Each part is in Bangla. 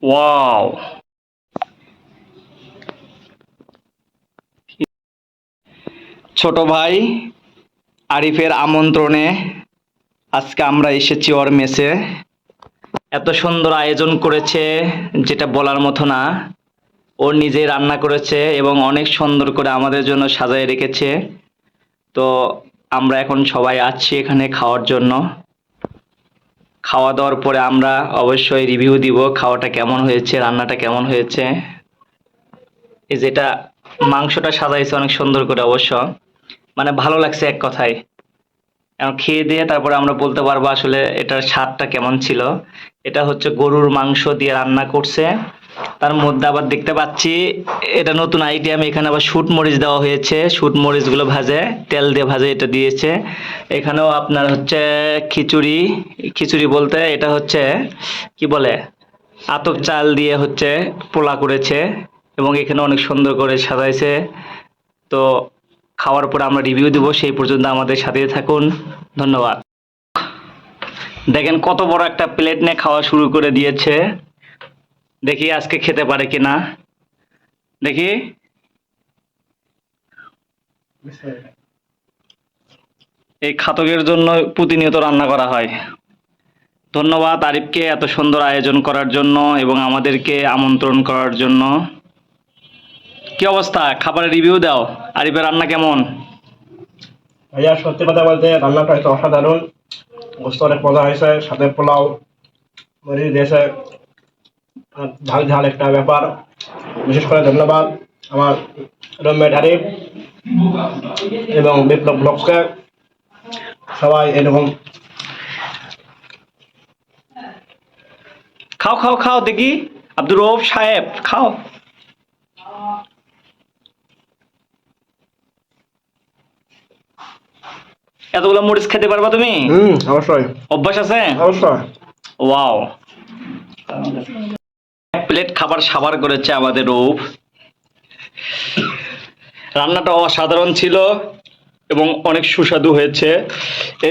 ওয়াও, ছোট ভাই আরিফের আমন্ত্রণে আজকে আমরা এসেছি ওর মেসে। এত সুন্দর আয়োজন করেছে যেটা বলার মতো না। ও নিজে রান্না করেছে এবং অনেক সুন্দর করে আমাদের জন্য সাজায় রেখেছে। তো আমরা এখন সবাই আছি এখানে খাওয়ার জন্য। খাওয়া দাওয়ার পরে আমরা অবশ্যই রিভিউ দিব খাওয়াটা কেমন হয়েছে, রান্নাটা কেমন হয়েছে। এই যেটা মাংসটা সাজাইছে অনেক সুন্দর করে, অবশ্য মানে ভালো লাগছে এক কথায়। এখন খেয়ে দিয়ে তারপরে আমরা বলতে পারবো আসলে এটার স্বাদটা কেমন ছিল। এটা হচ্ছে গরুর মাংস দিয়ে রান্না করছে। তার মধ্যে আবার দেখতে পাচ্ছি এটা নতুন আইটেম, এখানে আবার শুট মরিচ দেওয়া হয়েছে। শুট মরিচ গুলো ভাজে, তেল দিয়ে ভাজে এটা দিয়েছে। এখানেও আপনার হচ্ছে খিচুড়ি। খিচুড়ি বলতে এটা হচ্ছে কি বলে, আতপ চাল দিয়ে হচ্ছে পোলা করেছে এবং এখানে অনেক সুন্দর করে সাজাইছে। তো খাওয়ার পর আমরা রিভিউ দিব, সেই পর্যন্ত আমাদের সাথেই থাকুন। ধন্যবাদ। দেখেন কত বড় একটা প্লেট নিয়ে খাওয়া শুরু করে দিয়েছে। দেখি আজকে খেতে পারে কিনা, দেখি। এই খাতকের জন্য প্রতিনিয়ত রান্না করা হয়। ধন্যবাদ আরিফকে এত সুন্দর আয়োজন করার জন্য এবং আমাদেরকে আমন্ত্রণ করার জন্য। কি অবস্থা, খাবারের রিভিউ দাও। আরিফের রান্না কেমন? ভাইয়া সত্যি কথা বলতে রান্নাটা হয়তো অসাধারণ। গোস্ত অনেক মজা হয়েছে, সাথে পোলাও মরিচ দিয়েছে, ঝাল ঝাল একটা ব্যাপার। বিশেষ করে ধন্যবাদ আমার রুমমেট আরিফ এবং বিপ্লব ব্লগসকে। সবাই এরকম খাও খাও খাও, দেখি আব্দুর রউফ সাহেব খাও। এতগুলো মরিচ খেতে পারবা তুমি? অবশ্যই। অভ্যাস আছে? অবশ্যই। ওয়াও, এক প্লেট খাবার সাবার করেছে আমাদের রউফ। রান্নাটা অসাধারণ ছিল এবং অনেক সুস্বাদু হয়েছে।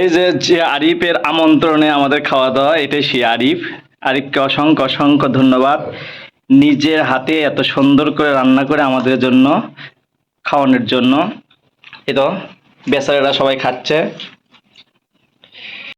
এই যে আরিফের আমন্ত্রণে আমাদের খাওয়া দাওয়া, এটাই সেই আরিফ। আরিফকে অসংখ্য অসংখ্য ধন্যবাদ, নিজের হাতে এত সুন্দর করে রান্না করে আমাদের জন্য খাওয়ানোর জন্য। এই তো বেচারারা সবাই খাচ্ছে।